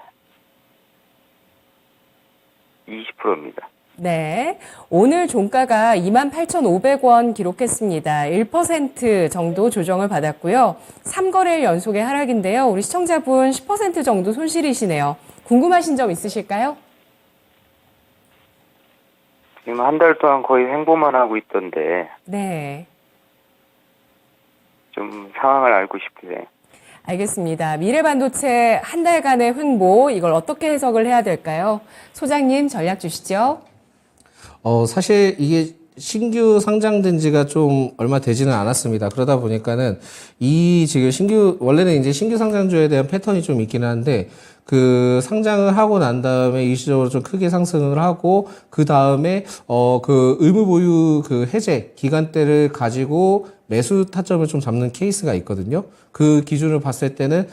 20%입니다. 네, 오늘 종가가 28,500원 기록했습니다. 1% 정도 조정을 받았고요. 3거래일 연속의 하락인데요. 우리 시청자분 10% 정도 손실이시네요. 궁금하신 점 있으실까요? 지금 한 달 동안 거의 횡보만 하고 있던데 네. 좀 상황을 알고 싶은데. 알겠습니다. 미래반도체 한 달간의 횡보, 이걸 어떻게 해석을 해야 될까요? 소장님 전략 주시죠. 사실 이게 신규 상장된 지가 좀 얼마 되지는 않았습니다. 그러다 보니까는 원래는 이제 신규 상장주에 대한 패턴이 좀 있기는 한데, 그 상장을 하고 난 다음에 일시적으로 좀 크게 상승을 하고, 그 다음에, 의무 보유 해제 기간대를 가지고 매수 타점을 좀 잡는 케이스가 있거든요. 그 기준을 봤을 때는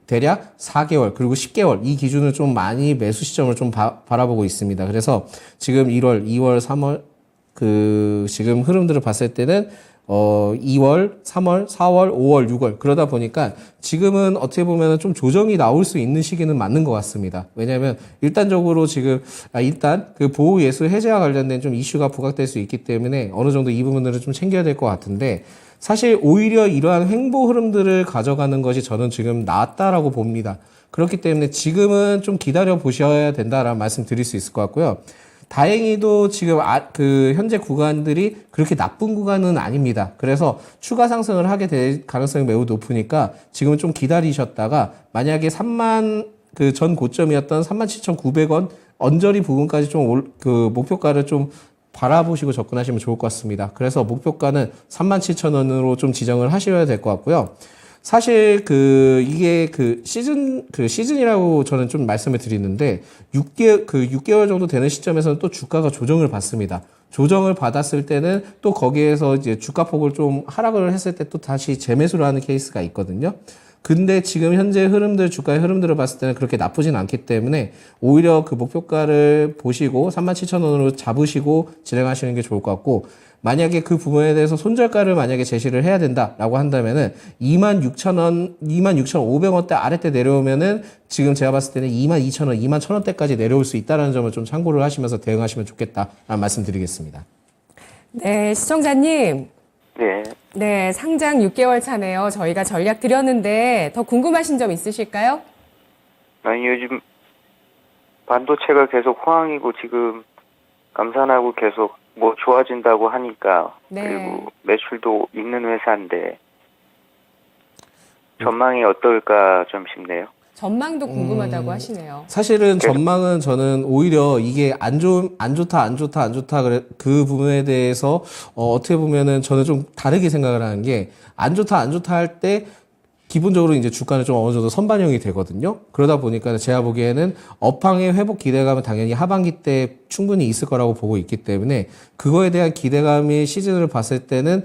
대략 4개월 그리고 10개월 이 기준을 좀 많이 매수 시점을 좀 바라보고 있습니다. 그래서 지금 1월, 2월, 3월 지금 흐름들을 봤을 때는 2월, 3월, 4월, 5월, 6월 그러다 보니까 지금은 어떻게 보면 좀 조정이 나올 수 있는 시기는 맞는 것 같습니다. 왜냐하면 일단적으로 지금 일단 그 보호 예수 해제와 관련된 좀 이슈가 부각될 수 있기 때문에 어느 정도 이 부분들을 좀 챙겨야 될 것 같은데, 사실 오히려 이러한 횡보 흐름들을 가져가는 것이 저는 지금 낫다라고 봅니다. 그렇기 때문에 지금은 좀 기다려 보셔야 된다라는 말씀 드릴 수 있을 것 같고요. 다행히도 지금 그 현재 구간들이 그렇게 나쁜 구간은 아닙니다. 그래서 추가 상승을 하게 될 가능성이 매우 높으니까 지금은 좀 기다리셨다가 만약에 그 전 고점이었던 37,900원 언저리 부분까지 좀 그 목표가를 좀 바라보시고 접근하시면 좋을 것 같습니다. 그래서 목표가는 37,000원으로 좀 지정을 하셔야 될 것 같고요. 사실 이게 시즌이라고 저는 좀 말씀을 드리는데 6개월 정도 되는 시점에서는 또 주가가 조정을 받습니다. 조정을 받았을 때는 또 거기에서 이제 주가 폭을 좀 하락을 했을 때 또 다시 재매수를 하는 케이스가 있거든요. 근데 지금 현재 주가의 흐름들을 봤을 때는 그렇게 나쁘진 않기 때문에 오히려 그 목표가를 보시고 37,000원으로 잡으시고 진행하시는 게 좋을 것 같고, 만약에 그 부분에 대해서 손절가를 만약에 제시를 해야 된다라고 한다면은 26,000원, 26,500원대 아래때 내려오면은 지금 제가 봤을 때는 22,000원, 21,000원대까지 내려올 수 있다는 점을 좀 참고를 하시면서 대응하시면 좋겠다라는 말씀드리겠습니다. 네, 시청자님. 네. 네, 상장 6개월 차네요. 저희가 전략 드렸는데 더 궁금하신 점 있으실까요? 아니, 요즘 반도체가 계속 호황이고 지금 감산하고 계속 뭐 좋아진다고 하니까 네. 그리고 매출도 있는 회사인데 전망이 어떨까 좀 싶네요. 전망도 궁금하다고 하시네요. 사실은 전망은 저는 오히려 이게 안 좋다 그 부분에 대해서 어떻게 보면은 저는 좀 다르게 생각을 하는 게, 안 좋다 할 때 기본적으로 이제 주가는 좀 어느 정도 선반영이 되거든요. 그러다 보니까 제가 보기에는 업황의 회복 기대감은 당연히 하반기 때 충분히 있을 거라고 보고 있기 때문에 그거에 대한 기대감이 시즌을 봤을 때는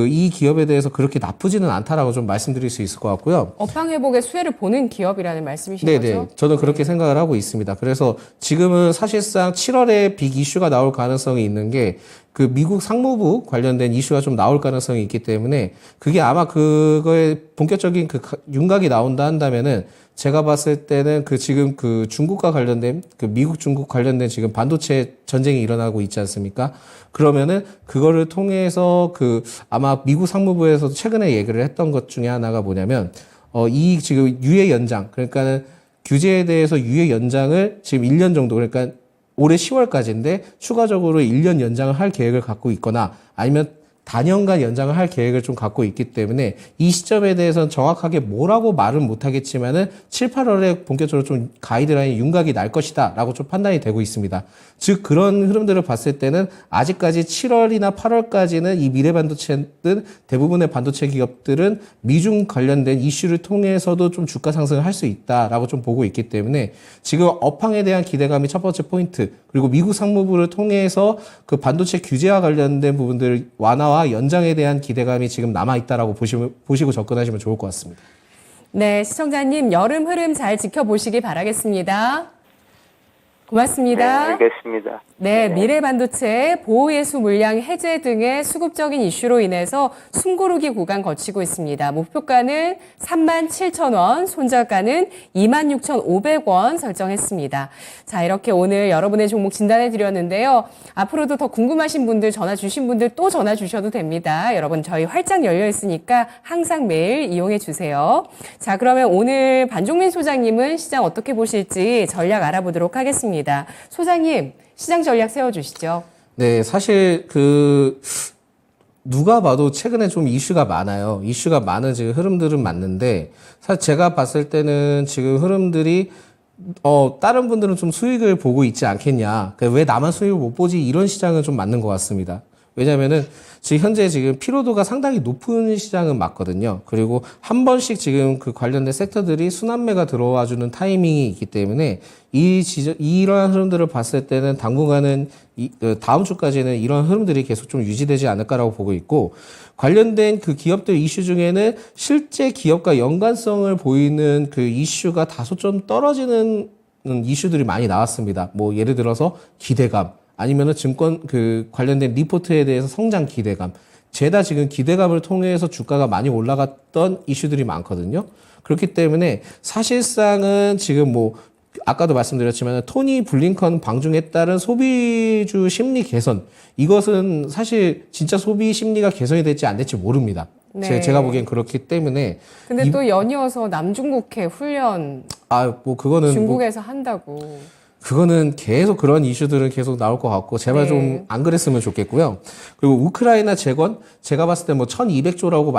이 기업에 대해서 그렇게 나쁘지는 않다라고 좀 말씀드릴 수 있을 것 같고요. 업황 회복의 수혜를 보는 기업이라는 말씀이신 네네. 거죠? 저는 그렇게 생각을 하고 있습니다. 그래서 지금은 사실상 7월에 빅 이슈가 나올 가능성이 있는 게 그 미국 상무부 관련된 이슈가 좀 나올 가능성이 있기 때문에 그게 아마 그거에 본격적인 윤곽이 나온다 한다면은 제가 봤을 때는 지금 중국과 관련된 미국 중국 관련된 지금 반도체 전쟁이 일어나고 있지 않습니까? 그러면은 그거를 통해서 아마 미국 상무부에서 최근에 얘기를 했던 것 중에 하나가 뭐냐면 이 지금 유예 연장, 그러니까는 규제에 대해서 유예 연장을 지금 1년 정도, 그러니까 올해 10월까지인데 추가적으로 1년 연장을 할 계획을 갖고 있거나 아니면 단연간 연장을 할 계획을 좀 갖고 있기 때문에 이 시점에 대해서는 정확하게 뭐라고 말은 못하겠지만은 7, 8월에 본격적으로 좀 가이드라인 윤곽이 날 것이다 라고 좀 판단이 되고 있습니다. 즉 그런 흐름들을 봤을 때는 아직까지 7월이나 8월까지는 이 미래반도체든 대부분의 반도체 기업들은 미중 관련된 이슈를 통해서도 좀 주가 상승을 할 수 있다라고 좀 보고 있기 때문에 지금 업황에 대한 기대감이 첫 번째 포인트, 그리고 미국 상무부를 통해서 그 반도체 규제와 관련된 부분들 완화와 연장에 대한 기대감이 지금 남아있다라고 보시고 접근하시면 좋을 것 같습니다. 네, 시청자님 여름 흐름 잘 지켜보시기 바라겠습니다. 고맙습니다. 네, 알겠습니다. 네, 미래반도체, 보호예수 물량 해제 등의 수급적인 이슈로 인해서 숨고르기 구간 거치고 있습니다. 목표가는 37,000원, 손절가는 26,500원 설정했습니다. 자, 이렇게 오늘 여러분의 종목 진단해 드렸는데요. 앞으로도 더 궁금하신 분들, 전화 주신 분들 또 전화 주셔도 됩니다. 여러분, 저희 활짝 열려 있으니까 항상 매일 이용해 주세요. 자, 그러면 오늘 반종민 소장님은 시장 어떻게 보실지 전략 알아보도록 하겠습니다. 소장님, 시장 전략 세워주시죠. 네, 사실 누가 봐도 최근에 좀 이슈가 많아요. 이슈가 많은 지금 흐름들은 맞는데, 사실 제가 봤을 때는 지금 흐름들이 다른 분들은 좀 수익을 보고 있지 않겠냐. 왜 나만 수익을 못 보지? 이런 시장은 좀 맞는 것 같습니다. 왜냐면은 지금 현재 피로도가 상당히 높은 시장은 맞거든요. 그리고 한 번씩 지금 관련된 섹터들이 순환매가 들어와주는 타이밍이 있기 때문에 이러한 흐름들을 봤을 때는 당분간은 다음 주까지는 이런 흐름들이 계속 좀 유지되지 않을까라고 보고 있고, 관련된 기업들 이슈 중에는 실제 기업과 연관성을 보이는 이슈가 다소 좀 떨어지는 이슈들이 많이 나왔습니다. 뭐 예를 들어서 기대감, 아니면은 증권 관련된 리포트에 대해서 성장 기대감, 죄다 지금 기대감을 통해서 주가가 많이 올라갔던 이슈들이 많거든요. 그렇기 때문에 사실상은 지금 아까도 말씀드렸지만 토니 블링컨 방중에 따른 소비주 심리 개선, 이것은 사실 진짜 소비 심리가 개선이 될지 안 될지 모릅니다. 네. 제가 보기엔 그렇기 때문에. 근데 또 연이어서 남중국해 훈련 그거는 중국에서 한다고. 그거는 계속 그런 이슈들은 계속 나올 것 같고 제발 네. 좀 안 그랬으면 좋겠고요. 그리고 우크라이나 재건 제가 봤을 때 뭐 1,200조라고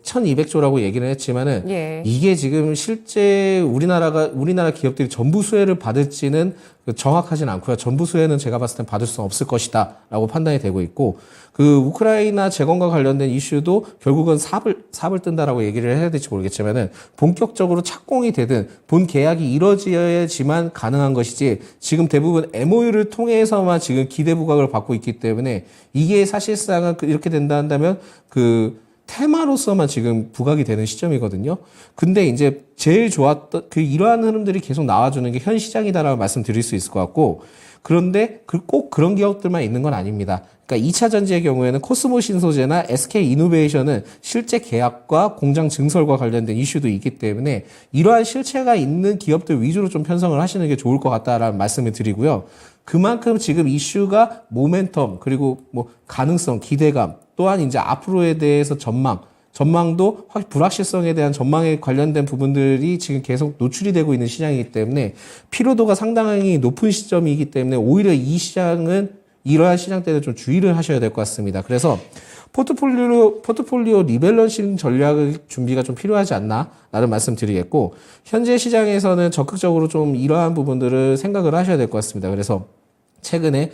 1,200조라고 얘기를 했지만은 예. 이게 지금 실제 우리나라 기업들이 전부 수혜를 받을지는 정확하진 않고요. 전부 수혜는 제가 봤을 땐 받을 수 없을 것이다라고 판단이 되고 있고 그 우크라이나 재건과 관련된 이슈도 결국은 삽을 뜬다라고 얘기를 해야 될지 모르겠지만은 본격적으로 착공이 되든 본 계약이 이루어져야지만 가능한 것이지 지금 대부분 MOU를 통해서만 지금 기대 부각을 받고 있기 때문에 이게 사실상은 이렇게 된다 한다면 그 테마로서만 지금 부각이 되는 시점이거든요. 근데 이제 제일 좋았던 이러한 흐름들이 계속 나와주는 게 현 시장이다라고 말씀드릴 수 있을 것 같고 그런데 꼭 그런 기업들만 있는 건 아닙니다. 그러니까 2차 전지의 경우에는 코스모 신소재나 SK 이노베이션은 실제 계약과 공장 증설과 관련된 이슈도 있기 때문에 이러한 실체가 있는 기업들 위주로 좀 편성을 하시는 게 좋을 것 같다라는 말씀을 드리고요. 그만큼 지금 이슈가 모멘텀 그리고 뭐 가능성, 기대감 또한 이제 앞으로에 대해서 전망도 불확실성에 대한 전망에 관련된 부분들이 지금 계속 노출이 되고 있는 시장이기 때문에 피로도가 상당히 높은 시점이기 때문에 오히려 이 시장은 이러한 시장 때는 좀 주의를 하셔야 될 것 같습니다. 그래서 포트폴리오 리밸런싱 전략의 준비가 좀 필요하지 않나? 라는 말씀 드리겠고, 현재 시장에서는 적극적으로 좀 이러한 부분들을 생각을 하셔야 될 것 같습니다. 그래서 최근에,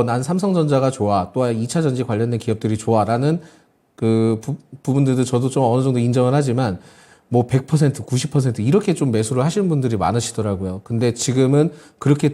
난 삼성전자가 좋아. 또한 2차 전지 관련된 기업들이 좋아. 라는 그 부분들도 저도 좀 어느 정도 인정을 하지만, 뭐 100%, 90% 이렇게 좀 매수를 하시는 분들이 많으시더라고요. 근데 지금은 그렇게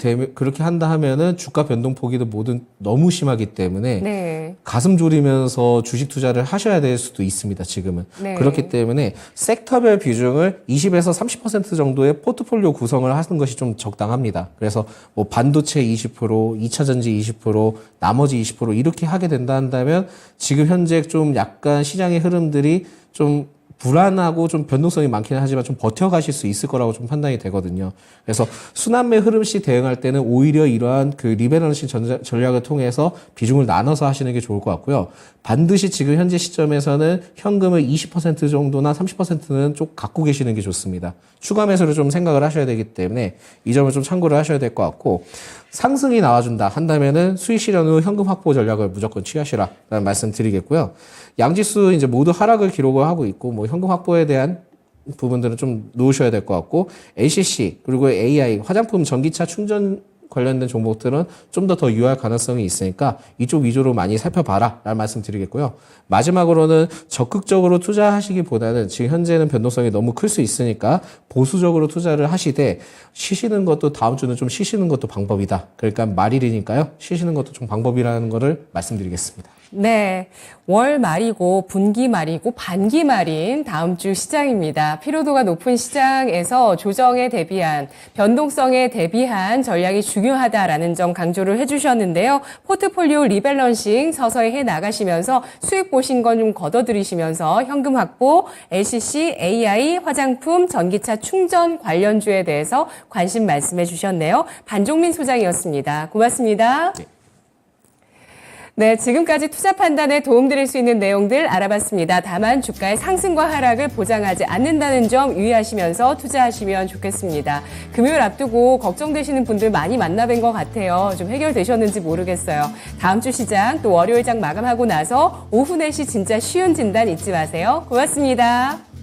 한다 하면은 주가 변동폭이 모두 너무 심하기 때문에 네. 가슴 졸이면서 주식 투자를 하셔야 될 수도 있습니다, 지금은. 네. 그렇기 때문에 섹터별 비중을 20에서 30% 정도의 포트폴리오 구성을 하는 것이 좀 적당합니다. 그래서 뭐 반도체 20%, 2차 전지 20%, 나머지 20% 이렇게 하게 된다 한다면 지금 현재 좀 약간 시장의 흐름들이 좀 불안하고 좀 변동성이 많기는 하지만 좀 버텨가실 수 있을 거라고 좀 판단이 되거든요. 그래서 순환매 흐름 시 대응할 때는 오히려 이러한 그 리밸런싱 전략을 통해서 비중을 나눠서 하시는 게 좋을 것 같고요. 반드시 지금 현재 시점에서는 현금을 20% 정도나 30%는 좀 갖고 계시는 게 좋습니다. 추가 매수를 좀 생각을 하셔야 되기 때문에 이 점을 좀 참고를 하셔야 될 것 같고 상승이 나와준다 한다면은 수익 실현 후 현금 확보 전략을 무조건 취하시라라는 말씀 드리겠고요. 양지수 이제 모두 하락을 기록을 하고 있고 뭐 현금 확보에 대한 부분들은 좀 놓으셔야 될 것 같고 LCC 그리고 AI 화장품 전기차 충전 관련된 종목들은 좀 더 유효할 가능성이 있으니까 이쪽 위주로 많이 살펴봐라 라는 말씀 드리겠고요. 마지막으로는 적극적으로 투자하시기보다는 지금 현재는 변동성이 너무 클 수 있으니까 보수적으로 투자를 하시되 쉬시는 것도 다음 주는 좀 쉬시는 것도 방법이다. 그러니까 말일이니까요. 쉬시는 것도 좀 방법이라는 거를 말씀드리겠습니다. 네. 월 말이고 분기 말이고 반기 말인 다음 주 시장입니다. 피로도가 높은 시장에서 조정에 대비한 변동성에 대비한 전략이 중요하다라는 점 강조를 해주셨는데요. 포트폴리오 리밸런싱 서서히 해 나가시면서 수익 보신 건 좀 걷어들이시면서 현금 확보, LCC, AI, 화장품, 전기차 충전 관련주에 대해서 관심 말씀해 주셨네요. 반종민 소장이었습니다. 고맙습니다. 네, 지금까지 투자 판단에 도움드릴 수 있는 내용들 알아봤습니다. 다만 주가의 상승과 하락을 보장하지 않는다는 점 유의하시면서 투자하시면 좋겠습니다. 금요일 앞두고 걱정되시는 분들 많이 만나뵌 것 같아요. 좀 해결되셨는지 모르겠어요. 다음 주 시장 또 월요일 장 마감하고 나서 오후 4시 진짜 쉬운 진단 잊지 마세요. 고맙습니다.